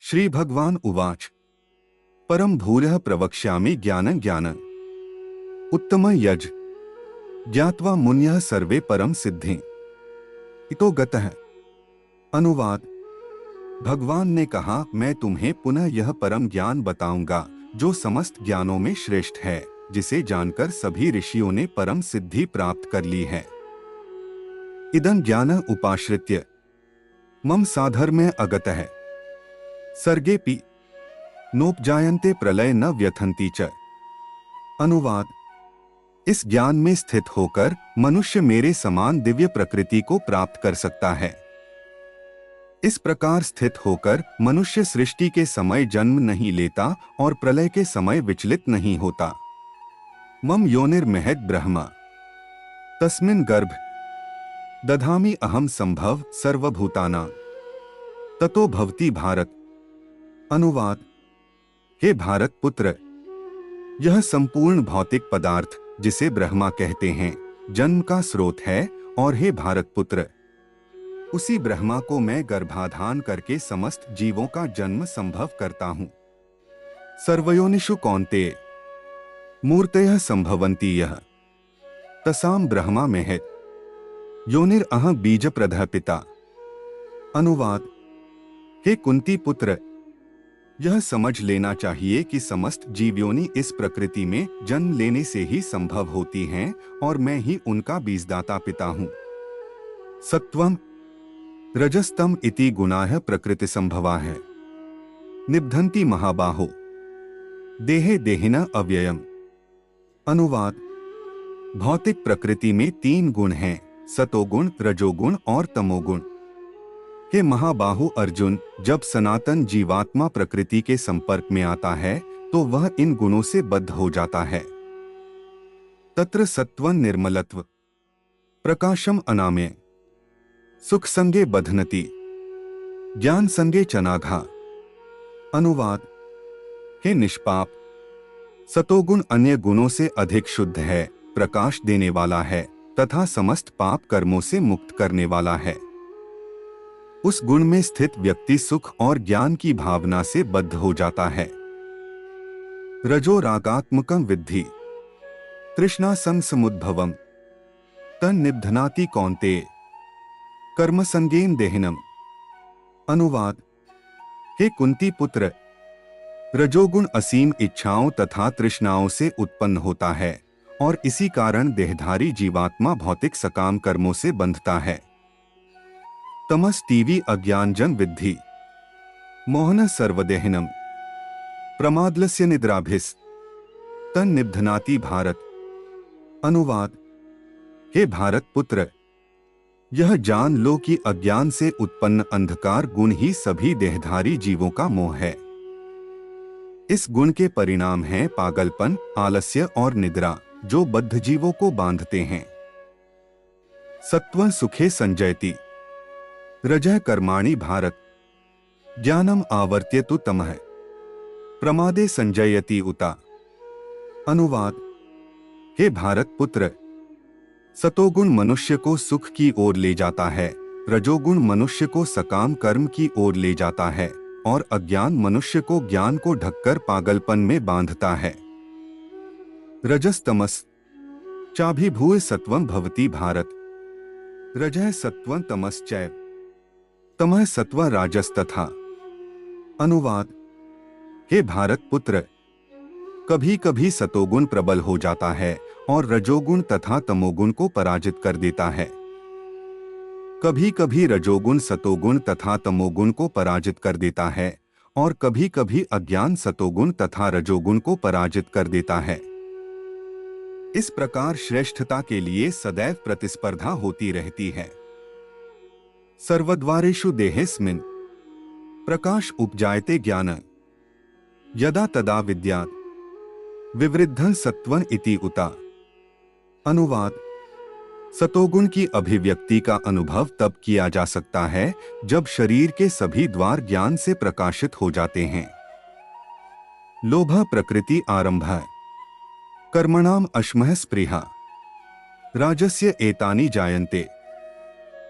श्री भगवान उवाच परम भूयः प्रवक्ष्यामि ज्ञानं ज्ञानं उत्तम यज ज्ञात्वा मुनयः सर्वे परम सिद्धि इतो गतः। अनुवाद। भगवान ने कहा, मैं तुम्हें पुनः यह परम ज्ञान बताऊंगा जो समस्त ज्ञानों में श्रेष्ठ है, जिसे जानकर सभी ऋषियों ने परम सिद्धि प्राप्त कर ली है। इदं ज्ञानः उपाश्रित्य मम साधर्म्य अगतः सर्गेऽपि नोपजायन्ते प्रलय न व्यथन्ति च। अनुवाद। इस ज्ञान में स्थित होकर मनुष्य मेरे समान दिव्य प्रकृति को प्राप्त कर सकता है। इस प्रकार स्थित होकर मनुष्य सृष्टि के समय जन्म नहीं लेता और प्रलय के समय विचलित नहीं होता। मम योनिर्महद् ब्रह्म तस्मिन् गर्भ दधामि अहम संभव सर्वभूतानां ततो भवति भारत। अनुवाद। हे भारत पुत्र, यह संपूर्ण भौतिक पदार्थ जिसे ब्रह्मा कहते हैं जन्म का स्रोत है, और हे भारत पुत्र, उसी ब्रह्मा को मैं गर्भाधान करके समस्त जीवों का जन्म संभव करता हूँ। सर्वयोनिषु कौन्तेय मूर्तयः संभवन्ति यः तसाम ब्रह्मा महत् योनिरहं बीजप्रदः पिता। अनुवाद। हे कुंती पुत्र, यह समझ लेना चाहिए कि समस्त जीवयोनि इस प्रकृति में जन्म लेने से ही संभव होती हैं और मैं ही उनका बीजदाता पिता हूँ। सत्वम रजस्तम इति गुणाः प्रकृति संभवाः निबध्नन्ति महाबाहो देहे देहिनः अव्ययम्। अनुवाद। भौतिक प्रकृति में तीन गुण हैं, सतोगुण, रजोगुण और तमोगुण। हे महाबाहु अर्जुन, जब सनातन जीवात्मा प्रकृति के संपर्क में आता है तो वह इन गुणों से बद्ध हो जाता है। तत्र सत्वं निर्मलत्व प्रकाशम अनामय सुख संगे बध्नति ज्ञान संगे चनाघा। अनुवाद। हे निष्पाप, सतोगुण अन्य गुणों से अधिक शुद्ध है, प्रकाश देने वाला है तथा समस्त पाप कर्मों से मुक्त करने वाला है। उस गुण में स्थित व्यक्ति सुख और ज्ञान की भावना से बद्ध हो जाता है। रजो रागात्मकं विद्धि तृष्णा संग समुद्भवम् तन निबध्नाति कौन्तेय कर्म संगेन देहिनम्। अनुवाद। हे कुंती पुत्र, रजोगुण असीम इच्छाओं तथा तृष्णाओं से उत्पन्न होता है और इसी कारण देहधारी जीवात्मा भौतिक सकाम कर्मों से बंधता है। तमस टीवी अज्ञानजन विद्धि मोहन सर्वदेहिनम प्रमादलस्य निद्राभिस तन निबध्नाति भारत। अनुवाद। हे भारत पुत्र, यह जान लो कि अज्ञान से उत्पन्न अंधकार गुण ही सभी देहधारी जीवों का मोह है। इस गुण के परिणाम हैं पागलपन, आलस्य और निद्रा, जो बद्ध जीवों को बांधते हैं। सत्वं सुखे संजयति रजः कर्माणि भारत ज्ञानम आवर्त्यतु तमः प्रमादे संजयति उता। अनुवाद। हे भारत पुत्र, सतोगुण मनुष्य को सुख की ओर ले जाता है, रजोगुण मनुष्य को सकाम कर्म की ओर ले जाता है और अज्ञान मनुष्य को ज्ञान को ढककर पागलपन में बांधता है। रजस्तमस चाभिभूय सत्वं भवति भारत रजः सत्वं तमश्चैव तमः सत्वं राजस्तथा। अनुवाद। हे भारत पुत्र, कभी कभी सतोगुण प्रबल हो जाता है और रजोगुण तथा तमोगुण को पराजित कर देता है। कभी कभी रजोगुण सतोगुण तथा तमोगुण को पराजित कर देता है और कभी कभी अज्ञान सतोगुण तथा रजोगुण को पराजित कर देता है। इस प्रकार श्रेष्ठता के लिए सदैव प्रतिस्पर्धा होती रहती है। सर्वद्वारेषु देहेऽस्मिन् प्रकाश उपजायते ज्ञान यदा तदा विद्यात् विवृद्धं सत्वं इति उता। अनुवाद। सतोगुण की अभिव्यक्ति का अनुभव तब किया जा सकता है जब शरीर के सभी द्वार ज्ञान से प्रकाशित हो जाते हैं। लोभ प्रकृति आरंभ कर्मणाम अश्मः स्पृहा राजस्य एतानि जायन्ते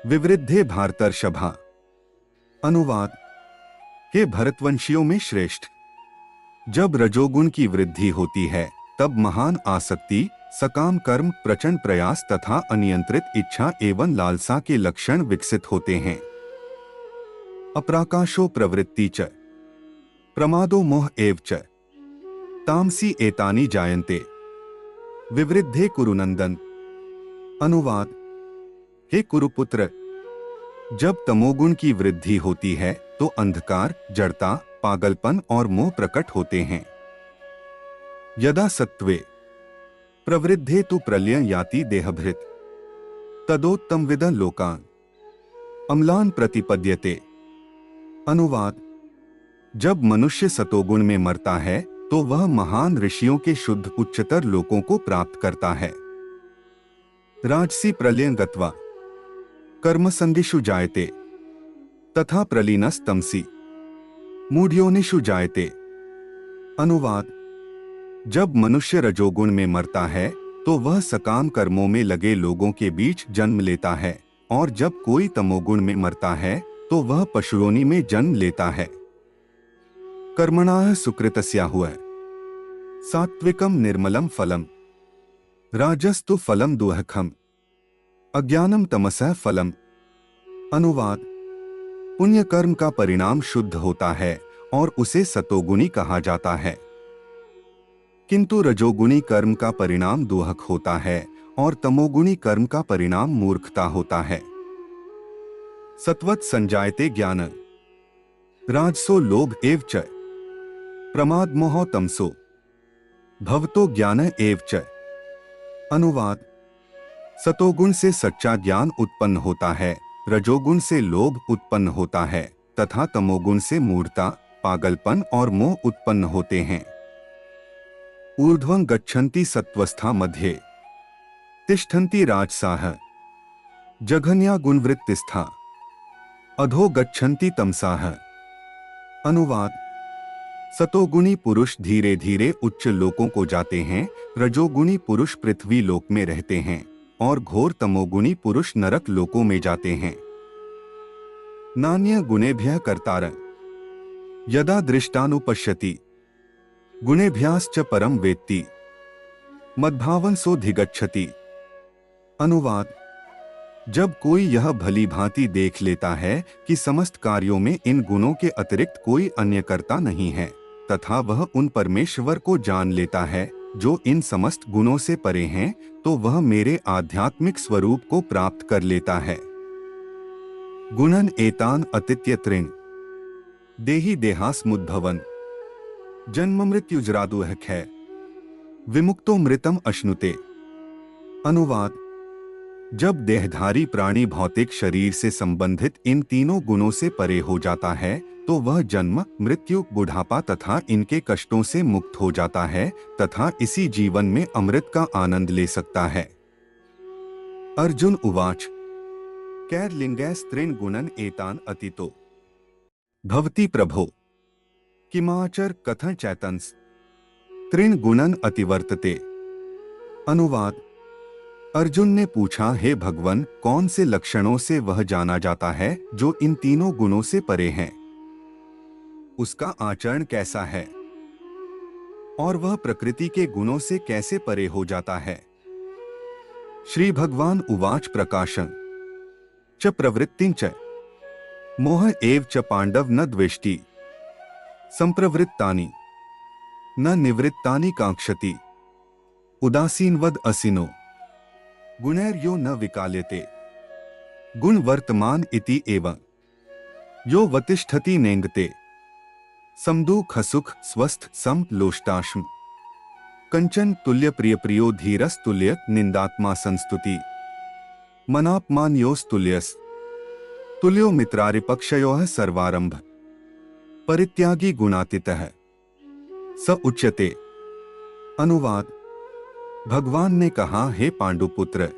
विवृद्धे भारतर्षभा। अनुवाद। के भरतवंशियों में श्रेष्ठ। जब रजोगुण की वृद्धि होती है तब महान आसक्ति, सकाम कर्म, प्रचंड प्रयास तथा अनियंत्रित इच्छा एवं लालसा के लक्षण विकसित होते हैं। अप्राकाशो प्रवृत्ति च प्रमादो मोह एव च तामसी एतानि जायन्ते विवृद्धे कुरुनंदन। अनुवाद: हे कुरुपुत्र, जब तमोगुण की वृद्धि होती है तो अंधकार, जड़ता, पागलपन और मोह प्रकट होते हैं। यदा सत्त्वे प्रवृद्धे तु प्रलयं याति देहभृत् तदोत्तमविदं लोकान् अम्लान प्रतिपद्यते। अनुवाद: जब मनुष्य सतोगुण में मरता है तो वह महान ऋषियों के शुद्ध उच्चतर लोकों को प्राप्त करता है। राजसी प्रलयं गत्वा कर्मसंगिषु जायते तथा प्रलीनस्तमसि मूढ़योनिषु जायते। अनुवाद: जब मनुष्य रजोगुण में मरता है तो वह सकाम कर्मों में लगे लोगों के बीच जन्म लेता है, और जब कोई तमोगुण में मरता है तो वह पशुयोनि में जन्म लेता है। कर्मणाः सुकृतस्याहुः सात्विकम निर्मलम फलम राजस्तु फलम दुःखम अज्ञानम तमसः फलम। अनुवाद: पुण्य कर्म का परिणाम शुद्ध होता है और उसे सतोगुणी कहा जाता है, किंतु रजोगुणी कर्म का परिणाम दुःख होता है और तमोगुणी कर्म का परिणाम मूर्खता होता है। सत्वत् संजायते ज्ञान राजसो लोभ एव च प्रमाद मोहो तमसो भवतो ज्ञान एव च। अनुवाद: सतोगुण से सच्चा ज्ञान उत्पन्न होता है, रजोगुण से लोभ उत्पन्न होता है तथा तमोगुण से मूढ़ता, पागलपन और मोह उत्पन्न होते हैं। ऊर्ध्वं गच्छन्ति सत्वस्था मध्ये तिष्ठन्ति राजसाः जघन्या गुणवृत्तिस्था अधो गच्छन्ति तमसाः। अनुवाद: सतोगुणी पुरुष धीरे धीरे उच्च लोकों को जाते हैं, रजोगुणी पुरुष पृथ्वी लोक में रहते हैं और घोर तमोगुणी पुरुष नरक लोकों में जाते हैं। नान्य गुणेभ्यः कर्तारः यदा दृष्टानुपश्यति गुणेभ्याश्च परम वेत्ति मद्भावं सोऽधिगच्छति। अनुवाद: जब कोई यह भली भांति देख लेता है कि समस्त कार्यों में इन गुणों के अतिरिक्त कोई अन्य कर्ता नहीं है तथा वह उन परमेश्वर को जान लेता है जो इन समस्त गुणों से परे हैं, तो वह मेरे आध्यात्मिक स्वरूप को प्राप्त कर लेता है। गुणन एतान अतित्य त्रिन देहि देहास्मुद्भवन जन्म मृत्युजरादुःखै विमुक्तो मृतम अश्नुते। अनुवाद: जब देहधारी प्राणी भौतिक शरीर से संबंधित इन तीनों गुणों से परे हो जाता है तो वह जन्म, मृत्यु, बुढ़ापा तथा इनके कष्टों से मुक्त हो जाता है तथा इसी जीवन में अमृत का आनंद ले सकता है। अर्जुन उवाच कैर्लिंगैस्त्रीन् गुणन एतान अतितो भवति प्रभो किमाचर कथं चैतन्स त्रीन् गुणन अतिवर्तते। अनुवाद: अर्जुन ने पूछा, हे भगवन, कौन से लक्षणों से वह जाना जाता है जो इन तीनों गुणों से परे हैं? उसका आचरण कैसा है और वह प्रकृति के गुणों से कैसे परे हो जाता है? श्री भगवान उवाच प्रकाशं च प्रवृत्तिं च मोह एव च पांडव न द्वेष्टि संप्रवृत्तानि न निवृत्तानि कांक्षति उदासीनवद असिनो गुणैर्यो न विकाल्यते गुण वर्तमान इति एव यो वतिष्ठति नेंगते समदुःख सुख स्वस्थ सम लोष्टाश्म कंचन तुल्य प्रिय प्रियो धीरस तुल्य निंदात्मा संस्तुति मनापमानयोस्तुल्यस तुल्यो मित्रारिपक्षयोः सर्वारंभ परित्यागी गुणातीतः स उच्यते। अनुवाद: भगवान ने कहा, हे पांडुपुत्र,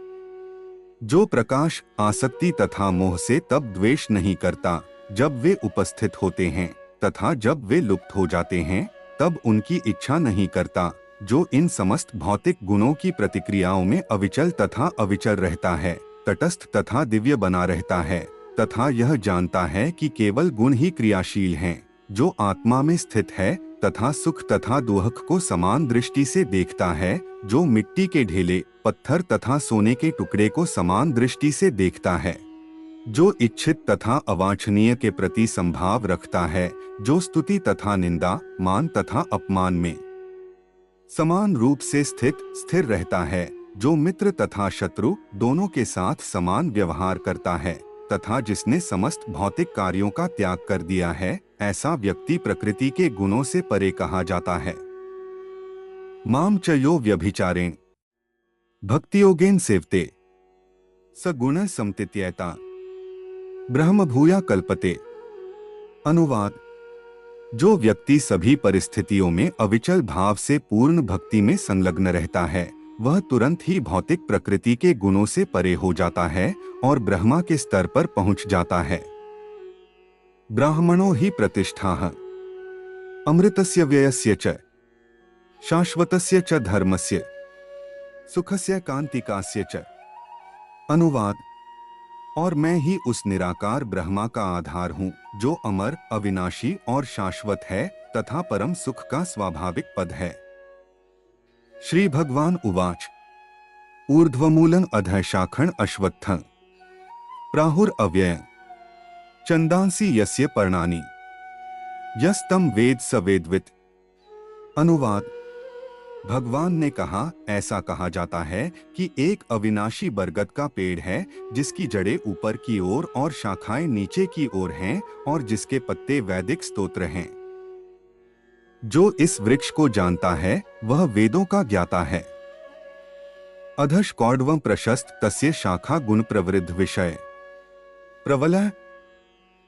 जो प्रकाश, आसक्ति तथा मोह से तब द्वेष नहीं करता जब वे उपस्थित होते हैं तथा जब वे लुप्त हो जाते हैं तब उनकी इच्छा नहीं करता, जो इन समस्त भौतिक गुणों की प्रतिक्रियाओं में अविचल तथा अविचल रहता है, तटस्थ तथा दिव्य बना रहता है तथा यह जानता है कि केवल गुण ही क्रियाशील हैं, जो आत्मा में स्थित है तथा सुख तथा दुख को समान दृष्टि से देखता है, जो मिट्टी के ढेले, पत्थर तथा सोने के टुकड़े को समान दृष्टि से देखता है, जो इच्छित तथा अवांछनीय के प्रति संभाव रखता है, जो स्तुति तथा निंदा, मान तथा अपमान में समान रूप से स्थिर रहता है, जो मित्र तथा शत्रु दोनों के साथ समान व्यवहार करता है तथा जिसने समस्त भौतिक कार्यों का त्याग कर दिया है, ऐसा व्यक्ति प्रकृति के गुणों से परे कहा जाता है। माम च यो व्यभिचारेण भक्तियोगेन सेवते सगुण समतित्येता ब्रह्म भूया कल्पते। अनुवाद: जो व्यक्ति सभी परिस्थितियों में अविचल भाव से पूर्ण भक्ति में संलग्न रहता है, वह तुरंत ही भौतिक प्रकृति के गुणों से परे हो जाता है और ब्रह्मा के स्तर पर पहुंच जाता है। ब्राह्मणो ही प्रतिष्ठाः अमृतस्य व्ययस्य च शाश्वतस्य च धर्मस्य सुखस्य कांतिकास्य च। अनुवाद: और मैं ही उस निराकार ब्रह्मा का आधार हूँ, जो अमर, अविनाशी और शाश्वत है तथा परम सुख का स्वाभाविक पद है। श्री भगवान उवाच: ऊर्ध्वमूलं अधः शाखं अश्वत्थं प्राहुर अव्ययं छन्दांसि यस्य पर्णानि यस्तं वेद स वेदवित्। अनुवाद: भगवान ने कहा, ऐसा कहा जाता है कि एक अविनाशी बरगद का पेड़ है, जिसकी जड़ें ऊपर की ओर और शाखाएं नीचे की ओर हैं और जिसके पत्ते वैदिक स्तोत्र हैं। जो इस वृक्ष को जानता है वह वेदों का ज्ञाता है। अधश् कौड्वं प्रशस्त तस्य शाखा गुण प्रवृद्ध विषय प्रवलः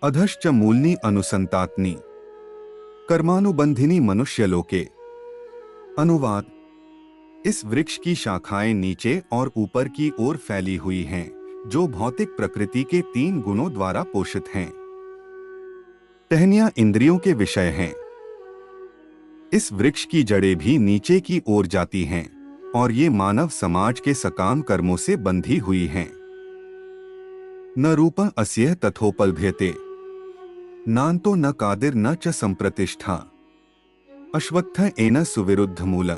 अधश्च मूलनी अनुसंतात्नी कर्मानुबंधिनी मनुष्यलोके। अनुवाद: इस वृक्ष की शाखाएं नीचे और ऊपर की ओर फैली हुई हैं, जो भौतिक प्रकृति के 3 गुणों द्वारा पोषित हैं। टहनियां इंद्रियों के विषय हैं। इस वृक्ष की जड़ें भी नीचे की ओर जाती हैं और ये मानव समाज के सकाम कर्मों से बंधी हुई हैं। न रूपं अस्यः तथोपलभ्यते नान्तो न कादिर न च संप्रतिष्ठा अश्वत्थ एन सुविरुद्ध मूल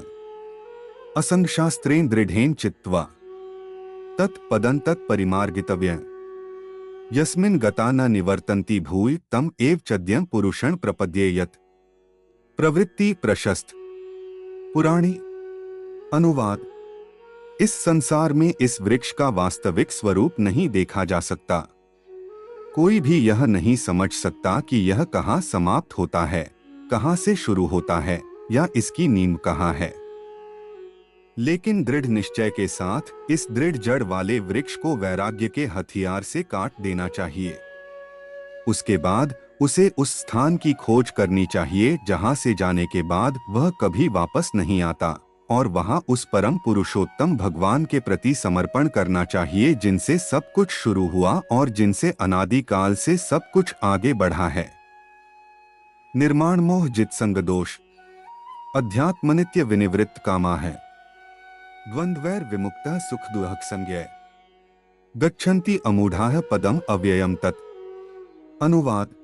असंगशास्त्रेण दृढ़ेन चित्वा तत्पदं तत्परिमार्गितव्यं यस्मिन् गता न निवर्तन्ति भूय तम एव चद्यं पुरुषं प्रपद्येयत्। प्रवृत्ति प्रशस्त पुराणी। अनुवाद: इस संसार में इस वृक्ष का वास्तविक स्वरूप नहीं देखा जा सकता। कोई भी यह नहीं समझ सकता कि यह कहाँ समाप्त होता है, कहाँ से शुरू होता है या इसकी नींव कहाँ है। लेकिन दृढ़ निश्चय के साथ इस दृढ़ जड़ वाले वृक्ष को वैराग्य के हथियार से काट देना चाहिए। उसके बाद उसे उस स्थान की खोज करनी चाहिए जहां से जाने के बाद वह कभी वापस नहीं आता, और वहां उस परम पुरुषोत्तम भगवान के प्रति समर्पण करना चाहिए, जिनसे सब कुछ शुरू हुआ और जिनसे अनादिकाल से सब कुछ आगे बढ़ा है। निर्माण मोह जित संग दोष अध्यात्म नित्य विनिवृत्त कामा है द्वंद्वैर विमुक्तः सुख दुःख संज्ञै गच्छन्ति अमूढ़ाः पदम अव्ययम तत्। अनुवाद: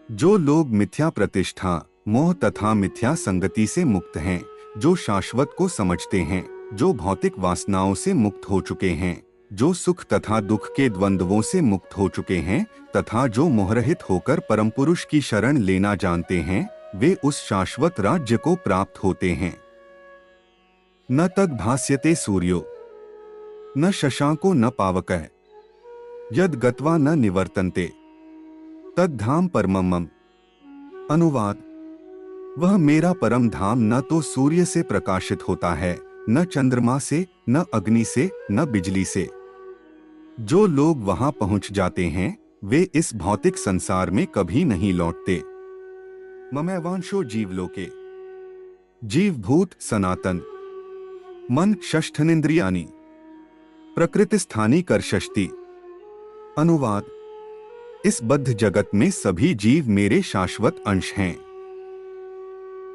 जो लोग मिथ्या प्रतिष्ठा, मोह तथा मिथ्या संगति से मुक्त हैं, जो शाश्वत को समझते हैं, जो भौतिक वासनाओं से मुक्त हो चुके हैं, जो सुख तथा दुख के द्वंद्वों से मुक्त हो चुके हैं तथा जो मोहरहित होकर परम पुरुष की शरण लेना जानते हैं, वे उस शाश्वत राज्य को प्राप्त होते हैं। न तद् भास्यते सूर्यो न शशांको न पावकः यद् गत्वा न निवर्तन्ते तद्धाम परमं मम। अनुवाद: वह मेरा परम धाम न तो सूर्य से प्रकाशित होता है, न चंद्रमा से, न अग्नि से, न बिजली से। जो लोग वहां पहुंच जाते हैं वे इस भौतिक संसार में कभी नहीं लौटते। ममैवांशो जीवलोके जीवभूत सनातन मन षष्ठनिंद्रियानि प्रकृतिस्थानी कर्षष्टि। अनुवाद: इस बद्ध जगत में सभी जीव मेरे शाश्वत अंश हैं।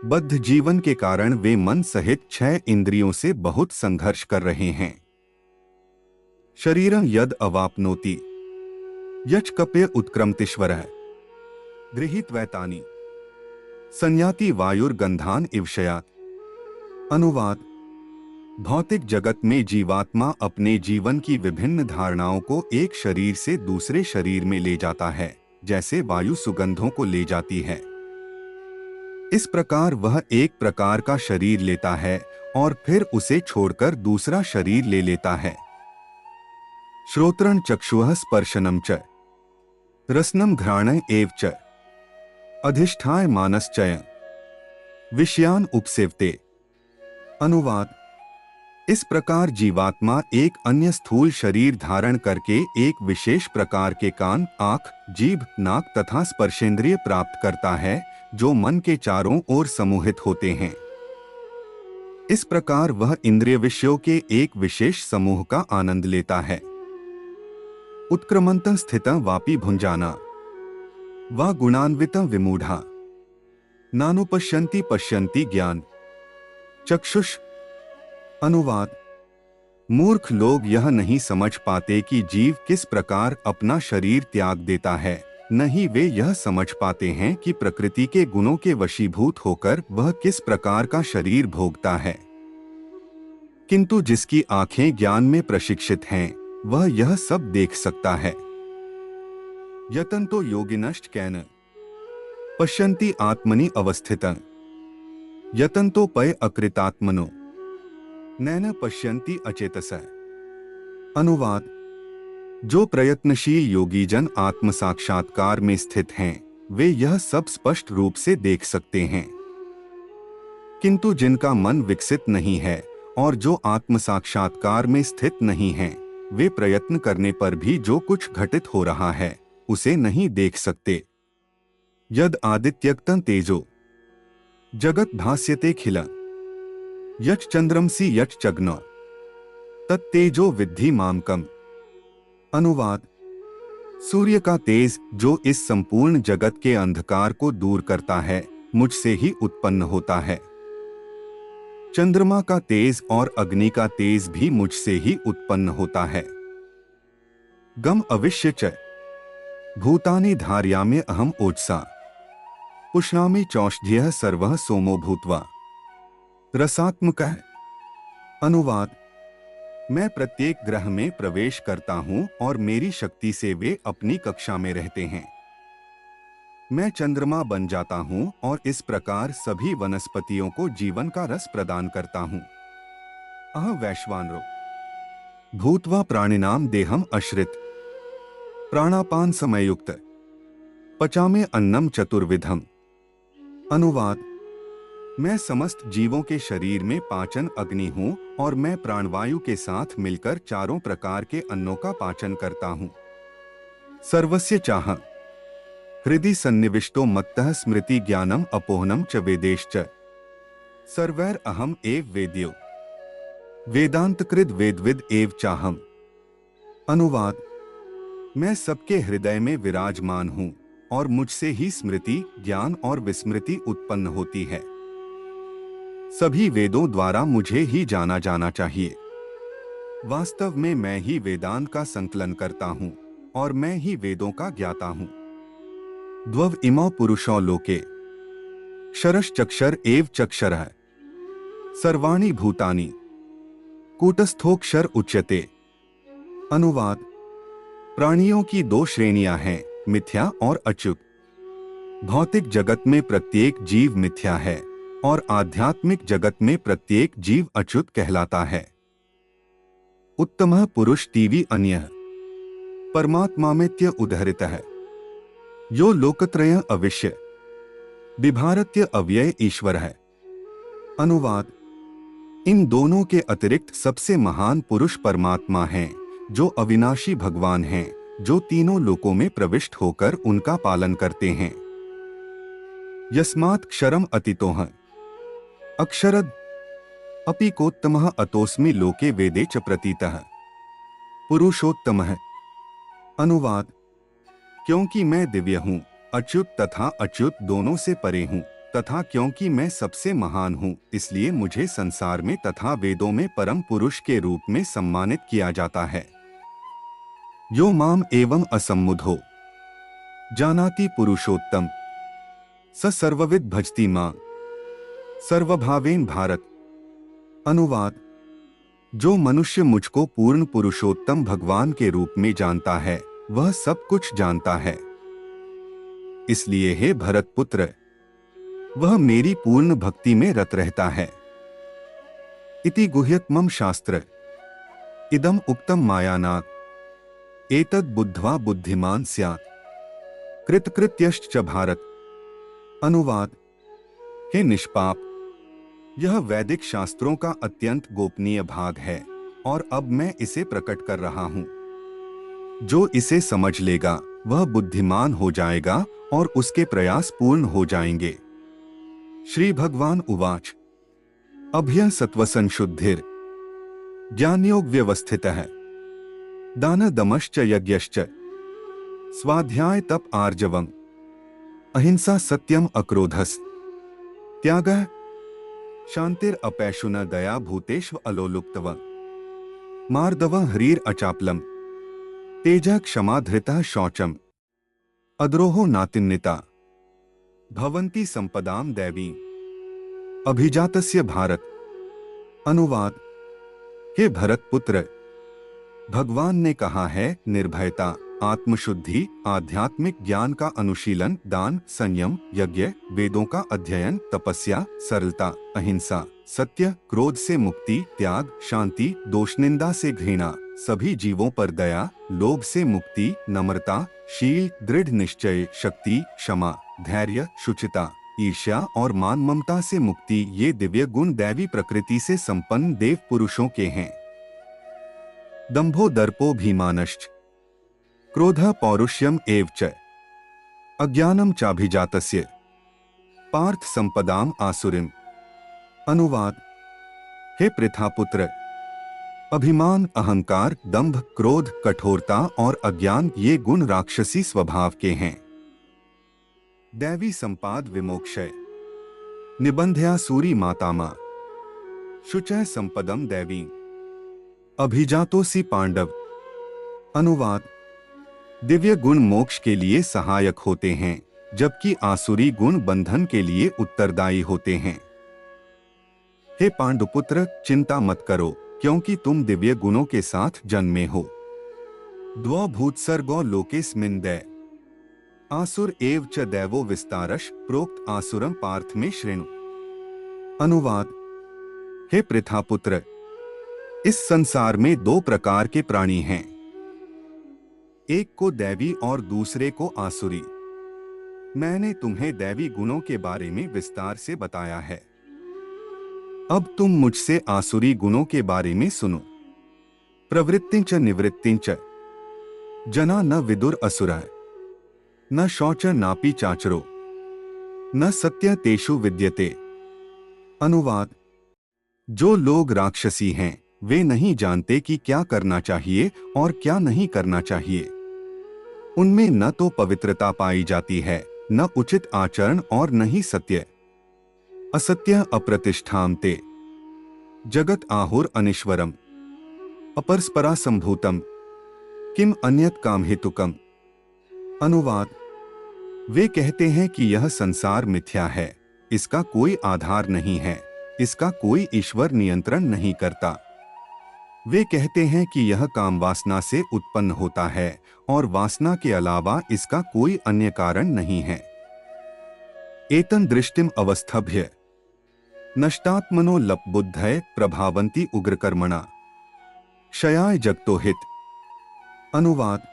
बद्ध जीवन के कारण वे मन सहित 6 इंद्रियों से बहुत संघर्ष कर रहे हैं। शरीरं यद अवाप्नोति यच् कपय उत्क्रमतीश्वरः गृहीत्वैतानि संयाति वायुर्गंधान इवशयात। अनुवाद: भौतिक जगत में जीवात्मा अपने जीवन की विभिन्न धारणाओं को एक शरीर से दूसरे शरीर में ले जाता है, जैसे वायु सुगंधों को ले जाती है। इस प्रकार वह एक प्रकार का शरीर लेता है और फिर उसे छोड़कर दूसरा शरीर ले लेता है। श्रोत्रं चक्षुः स्पर्शनं च रसनं घ्राणं एव च अधिष्ठाय मानसचय विषयान उपसेवते। अनुवाद: इस प्रकार जीवात्मा एक अन्य स्थूल शरीर धारण करके एक विशेष प्रकार के कान, आँख, जीभ, नाक तथा स्पर्शेंद्रिय प्राप्त करता है, जो मन के चारों ओर समूहित होते हैं। इस प्रकार वह इंद्रिय विषयों के एक विशेष समूह का आनंद लेता है। उत्क्रमंतं स्थितं वापि भुंजाना वा गुणान्वितं विमूढ़ा नानुपश्यन्ति पश्यन्ति ज्ञान चक्षुष। अनुवाद: मूर्ख लोग यह नहीं समझ पाते कि जीव किस प्रकार अपना शरीर त्याग देता है, नहीं वे यह समझ पाते हैं कि प्रकृति के गुणों के वशीभूत होकर वह किस प्रकार का शरीर भोगता है। किंतु जिसकी आंखें ज्ञान में प्रशिक्षित हैं, वह यह सब देख सकता है। यतन्तो योगिनश्च कैन पश्यन्ति आत्मनि अवस्थितं यतन्तो पय अकृतात्मनो नैन पश्यन्ति अचेतसः। अनुवाद: जो प्रयत्नशील योगीजन आत्म साक्षात्कार में स्थित हैं, वे यह सब स्पष्ट रूप से देख सकते हैं। किंतु जिनका मन विकसित नहीं है और जो आत्म साक्षात्कार में स्थित नहीं हैं, वे प्रयत्न करने पर भी जो कुछ घटित हो रहा है उसे नहीं देख सकते। यद आदित्यक्तं तेजो जगत भास्यते खिल यच् चंद्रमसि यच् चग्न तत्तेजो विद्धि मामकम्। अनुवाद: सूर्य का तेज जो इस संपूर्ण जगत के अंधकार को दूर करता है, मुझसे ही उत्पन्न होता है। चंद्रमा का तेज और अग्नि का तेज भी मुझसे ही उत्पन्न होता है। गम अविश्य च भूतानि धारयामि अहम ओजसा पुष्णामि चौषधियः सर्वः सोमो भूत्वा रसात्मकः। अनुवाद: मैं प्रत्येक ग्रह में प्रवेश करता हूं और मेरी शक्ति से वे अपनी कक्षा में रहते हैं। मैं चंद्रमा बन जाता हूं और इस प्रकार सभी वनस्पतियों को जीवन का रस प्रदान करता हूं। अह वैश्वानरो भूत्वा प्राणिनाम देहम अश्रित प्राणापान समयुक्त पचामे अन्नम चतुर्विधम। अनुवाद: मैं समस्त जीवों के शरीर में पाचन अग्नि हूँ और मैं प्राणवायु के साथ मिलकर चारों प्रकार के अन्नों का पाचन करता हूँ। सर्वस्य चाह हृदि सन्निविष्टो मत्तः स्मृति ज्ञानम अपोहनम च वेदेश्च सर्वैर अहम एव वेद्यो वेदांतकृद वेदविद एव चाहम। अनुवाद: मैं सबके हृदय में विराजमान हूँ और मुझसे ही स्मृति, ज्ञान और विस्मृति उत्पन्न होती है। सभी वेदों द्वारा मुझे ही जाना जाना चाहिए। वास्तव में मैं ही वेदांत का संकलन करता हूँ और मैं ही वेदों का ज्ञाता हूँ। द्वव इमौ पुरुषौ लोके क्षरश्चक्षर एव चक्षरः सर्वाणि भूतानि कूटस्थोक्षर उच्यते। अनुवाद: प्राणियों की दो श्रेणियां हैं, मिथ्या और अच्युत। भौतिक जगत में प्रत्येक जीव मिथ्या है और आध्यात्मिक जगत में प्रत्येक जीव अच्युत कहलाता है। उत्तमः पुरुष टीवी अन्यः परमात्मामित्य उदहरितः यो लोकत्रयं अविश्य बिभारत्य अव्यय ईश्वरः। अनुवाद: इन दोनों के अतिरिक्त सबसे महान पुरुष परमात्मा हैं, जो अविनाशी भगवान हैं, जो तीनों लोकों में प्रविष्ट होकर उनका पालन करते हैं। यस्मात् क्षरम अतितोह अक्षरद अपि कोत्तमः अतोस्मि लोके वेदे च प्रतीतः पुरुषोत्तमः। अनुवाद: क्योंकि मैं दिव्य हूँ, अच्युत तथा अच्युत दोनों से परे हूँ, तथा क्योंकि मैं सबसे महान हूँ, इसलिए मुझे संसार में तथा वेदों में परम पुरुष के रूप में सम्मानित किया जाता है। यो माम एवं असम्मुधो जानाति पुरुषोत्तम स सर्वविद भजति मां सर्वभावेन भारत। अनुवाद: जो मनुष्य मुझको पूर्ण पुरुषोत्तम भगवान के रूप में जानता है वह सब कुछ जानता है। इसलिए हे भरत पुत्र, वह मेरी पूर्ण भक्ति में रत रहता है। इति गुह्यतमं शास्त्र इदम उक्तम मायानात् एतद् बुद्ध्वा बुद्धिमान् स्यात् कृतकृत्यश्च भारत। अनुवाद: हे निष्पाप, यह वैदिक शास्त्रों का अत्यंत गोपनीय भाग है और अब मैं इसे प्रकट कर रहा हूं। जो इसे समझ लेगा वह बुद्धिमान हो जाएगा और उसके प्रयास पूर्ण हो जाएंगे। श्री भगवान उवाच: अभ्य सत्वसंशुद्धिर ज्ञानयोग व्यवस्थितः दान दमश्च यज्ञश्च स्वाध्याय तप आर्जवम् अहिंसा सत्यम अक्रोधस् त्यागः शांतिर अपैशुन दया भूतेष्व अलोलुप्तव मार्दव ह्रीर अचापलम तेजः क्षमा धृतः शौचम अद्रोहो नातिन्निता भवन्ति संपदाम दैवी अभिजातस्य भारत। अनुवाद: हे भरत पुत्र, भगवान ने कहा है निर्भयता, आत्मशुद्धि, आध्यात्मिक ज्ञान का अनुशीलन, दान, संयम, यज्ञ, वेदों का अध्ययन, तपस्या, सरलता, अहिंसा, सत्य, क्रोध से मुक्ति, त्याग, शांति, दोषनिंदा से घृणा, सभी जीवों पर दया, लोभ से मुक्ति, नम्रता, शील, दृढ़ निश्चय, शक्ति, क्षमा, धैर्य, शुचिता, ईर्ष्या और मान ममता से मुक्ति, ये दिव्य गुण दैवी प्रकृति से संपन्न देव पुरुषों के हैं। दंभो दर्पो भीमानश्च क्रोधः पौरुष्यम एव च अज्ञानम चाभिजातस्य पार्थ संपदाम आसुरिम। अनुवाद: हे पृथापुत्र, अभिमान, अहंकार, दंभ, क्रोध, कठोरता और अज्ञान ये गुण राक्षसी स्वभाव के हैं। दैवी संपाद विमोक्षय निबंध्या सूरी मातामा शुचय संपदम दैवी अभिजातोसी पांडव। अनुवाद: दिव्य गुण मोक्ष के लिए सहायक होते हैं जबकि आसुरी गुण बंधन के लिए उत्तरदायी होते हैं। हे पांडुपुत्र, चिंता मत करो क्योंकि तुम दिव्य गुणों के साथ जन्मे हो। द्वौ भूत्सर्गो लोकेस्मिन् दै आसुर एव च दैवो विस्तारश प्रोक्त आसुरम पार्थ में श्रेणु। अनुवाद: हे पृथापुत्र, इस संसार में दो प्रकार के प्राणी हैं, एक को दैवी और दूसरे को आसुरी। मैंने तुम्हें दैवी गुणों के बारे में विस्तार से बताया है। अब तुम मुझसे आसुरी गुणों के बारे में सुनो। प्रवृत्तिंच निवृत्तिंच जना न विदुर असुरः न शौच नापि चाचरो न सत्य तेषु विद्यते। अनुवाद: जो लोग राक्षसी हैं वे नहीं जानते कि क्या करना चाहिए और क्या नहीं करना चाहिए। उनमें न तो पवित्रता पाई जाती है, न उचित आचरण और न ही सत्य। असत्य अप्रतिष्ठाम ते जगत आहुर अनिश्वरम अपरस्परा संभूतम किम अन्यत काम हेतुकम। अनुवाद: वे कहते हैं कि यह संसार मिथ्या है, इसका कोई आधार नहीं है, इसका कोई ईश्वर नियंत्रण नहीं करता। वे कहते हैं कि यह काम वासना से उत्पन्न होता है और वासना के अलावा इसका कोई अन्य कारण नहीं है। एतं दृष्टिम अवस्थभ्य नष्टात्मनो लपबुद्धय प्रभावन्ति उग्रकर्मणा क्षयाय जगतो हित। अनुवाद: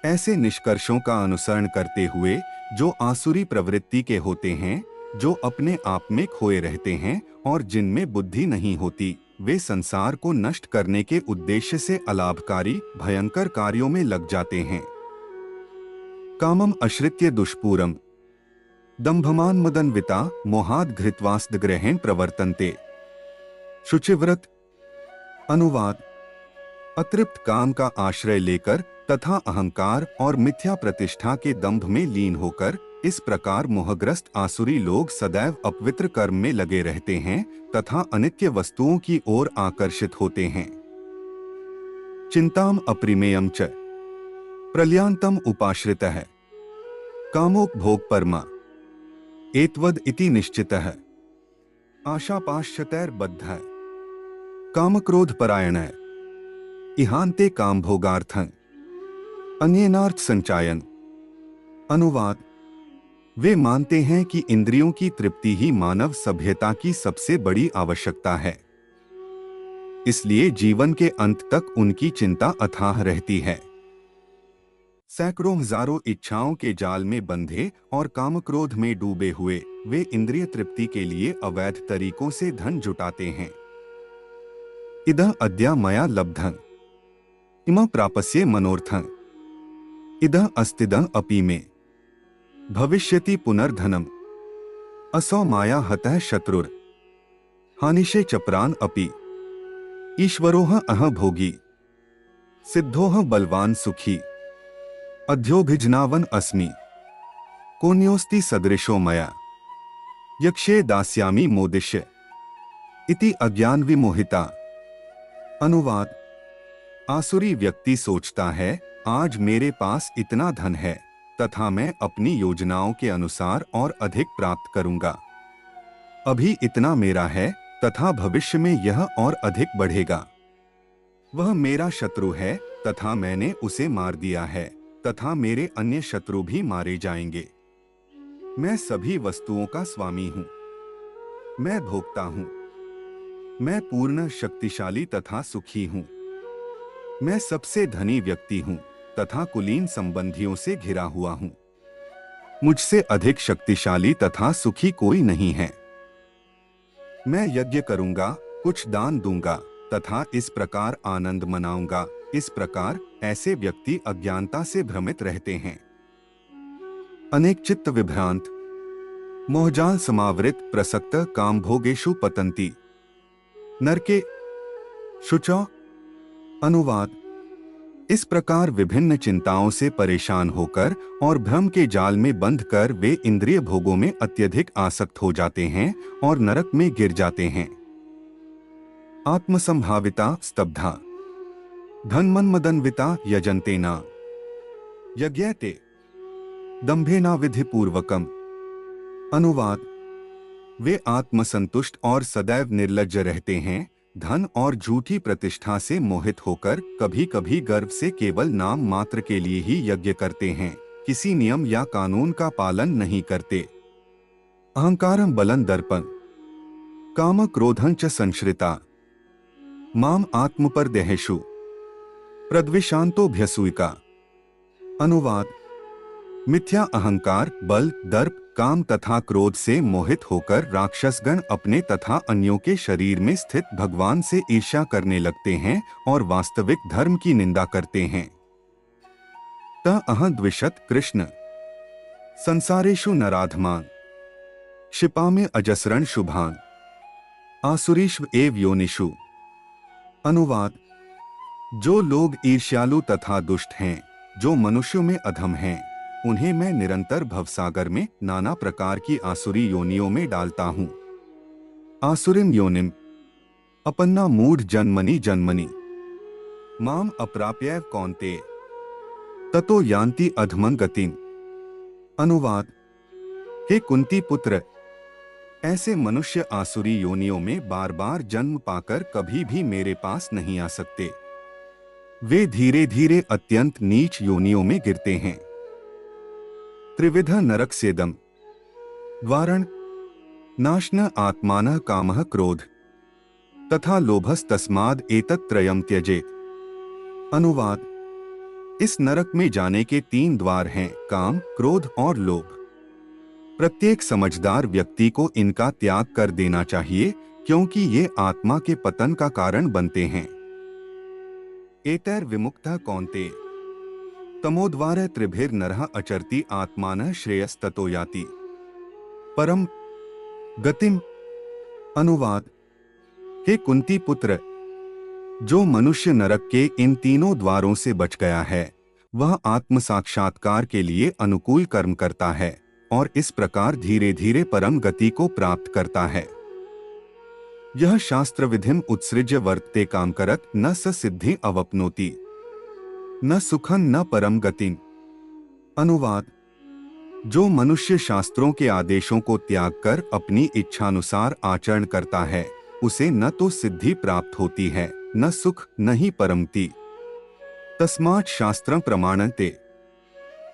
ऐसे निष्कर्षों का अनुसरण करते हुए जो आसुरी प्रवृत्ति के होते हैं, जो अपने आप में खोए रहते हैं और जिनमें बुद्धि नहीं होती, वे संसार को नष्ट करने के उद्देश्य से अलाभकारी भयंकर कार्यों में लग जाते हैं। कामम अश्रित्य दुष्पूरम दंभमान मदन्विता मोहाद घृतवास्द ग्रहेण प्रवर्तन्ते। शुचिव्रत। अनुवाद: अतृप्त काम का आश्रय लेकर तथा अहंकार और मिथ्या प्रतिष्ठा के दंभ में लीन होकर इस प्रकार मोहग्रस्त आसुरी लोग सदैव अपवित्र कर्म में लगे रहते हैं तथा अनित्य वस्तुओं की ओर आकर्षित होते हैं। चिंताम अप्रिमेयम च प्रलयांतम उपाश्रितः कामोपभोग परमा एतवद इति निश्चितः आशापाश्चतैर्बद्धः कामक्रोधपरायणः इहान्ते कामभोगार्थं अन्येनार्थ संचायन। अनुवाद: वे मानते हैं कि इंद्रियों की तृप्ति ही मानव सभ्यता की सबसे बड़ी आवश्यकता है, इसलिए जीवन के अंत तक उनकी चिंता अथाह रहती है। सैकड़ों हजारों इच्छाओं के जाल में बंधे और कामक्रोध में डूबे हुए वे इंद्रिय तृप्ति के लिए अवैध तरीकों से धन जुटाते हैं। इदं अद्य मया लब्धं इमं प्राप्स्ये मनोर्थं इदं अस्तिदं अपि मे भविष्यति पुनर्धनम् असौ माया हतः शत्रुर् हानिशे च प्राण अपि ईश्वरोह अह भोगी सिद्धोह बलवान सुखी अध्योभिजनावन अस्मि कोन्योस्ति सदृशो मया यक्षे दास्यामि मोदिष्य इति अज्ञान विमोहिता। अनुवाद: आसुरी व्यक्ति सोचता है आज मेरे पास इतना धन है तथा मैं अपनी योजनाओं के अनुसार और अधिक प्राप्त करूंगा। अभी इतना मेरा है तथा भविष्य में यह और अधिक बढ़ेगा। वह मेरा शत्रु है तथा मैंने उसे मार दिया है तथा मेरे अन्य शत्रु भी मारे जाएंगे। मैं सभी वस्तुओं का स्वामी हूं, मैं भोगता हूं, मैं पूर्ण शक्तिशाली तथा सुखी हूं, मैं सबसे धनी व्यक्ति हूं तथा कुलीन संबंधियों से घिरा हुआ हूं। मुझसे अधिक शक्तिशाली तथा सुखी कोई नहीं है। मैं यज्ञ करूंगा, कुछ दान दूंगा तथा इस प्रकार आनंद मनाऊंगा। इस प्रकार ऐसे व्यक्ति अज्ञानता से भ्रमित रहते हैं। अनेक चित्त विभ्रांत मोहजाल समावृत प्रसक्त कामभोगेषु पतंती नरके शुचौ। अनुवाद: इस प्रकार विभिन्न चिंताओं से परेशान होकर और भ्रम के जाल में बंधकर वे इंद्रिय भोगों में अत्यधिक आसक्त हो जाते हैं और नरक में गिर जाते हैं। आत्मसंभाविता स्तब्धा धनमन्मदन्विता यजन्तेना यज्ञेते दंभेना विधिपूर्वकम्। अनुवाद: वे आत्मसंतुष्ट और सदैव निर्लज्ज रहते हैं। धन और झूठी प्रतिष्ठा से मोहित होकर कभी कभी गर्व से केवल नाम मात्र के लिए ही यज्ञ करते हैं, किसी नियम या कानून का पालन नहीं करते। अहंकारं बलं दर्पं काम क्रोधं च संश्रिता माम आत्मपरदेहेषु प्रद्विषान्तोऽभ्यसूयिका। अनुवाद: मिथ्या अहंकार, बल, दर्प, काम तथा क्रोध से मोहित होकर राक्षसगण अपने तथा अन्यों के शरीर में स्थित भगवान से ईर्ष्या करने लगते हैं और वास्तविक धर्म की निंदा करते हैं। त अह द्विषत कृष्ण संसारेषु नराधमान् क्षिपामि अजस्रन् शुभान् आसुरीष्व एव योनिषु। अनुवाद: जो लोग ईर्ष्यालु तथा दुष्ट हैं, जो मनुष्यों में अधम हैं, उन्हें मैं निरंतर भवसागर में नाना प्रकार की आसुरी योनियों में डालता हूँ। आसुरीं योनिम अपन्ना मूढ़ जन्मनि जन्मनि माम अप्राप्यैव कौन्तेय ततो यान्ति अधमं गतिम्। अनुवाद: हे कुंती पुत्र, ऐसे मनुष्य आसुरी योनियों में बार बार जन्म पाकर कभी भी मेरे पास नहीं आ सकते। वे धीरे धीरे अत्यंत नीच योनियों में गिरते हैं। त्रिविध नरक सेदम द्वारण नाशन आत्मानः कामः क्रोध तथा लोभस्तस्माद् एतत् त्रयम् त्यजेत्। अनुवाद: इस नरक में जाने के 3 द्वार हैं, काम, क्रोध और लोभ। प्रत्येक समझदार व्यक्ति को इनका त्याग कर देना चाहिए, क्योंकि ये आत्मा के पतन का कारण बनते हैं। एतैर विमुक्तः कौन्तेय तमोद्वार त्रिभिर्नरः अचरति आत्मानः श्रेयस्ततो याति परम गतिम। अनुवाद: हे कुंती पुत्र, जो मनुष्य नरक के इन 3 द्वारों से बच गया है, वह आत्म साक्षात्कार के लिए अनुकूल कर्म करता है और इस प्रकार धीरे धीरे परम गति को प्राप्त करता है। यह शास्त्र विधिम उत्सृज्य वर्तते काम करत न स सिद्धि अवप्नोति न सुखं न परम गतिम्। अनुवाद: जो मनुष्य शास्त्रों के आदेशों को त्याग कर अपनी इच्छानुसार आचरण करता है, उसे न तो सिद्धि प्राप्त होती है, न सुख, न ही परमति। तस्मात् शास्त्रं प्रमाणन्ते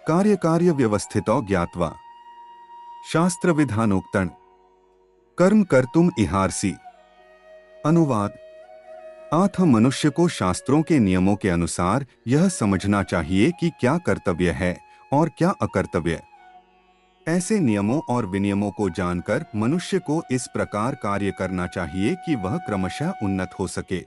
कार्य व्यवस्थितो ज्ञात्वा शास्त्र विधानोक्तं कर्म कर्तुम इहार्सी। अनुवाद: आथ मनुष्य को शास्त्रों के नियमों के अनुसार यह समझना चाहिए कि क्या कर्तव्य है और क्या अकर्तव्य। ऐसे नियमों और विनियमों को जानकर मनुष्य को इस प्रकार कार्य करना चाहिए कि वह क्रमशः उन्नत हो सके।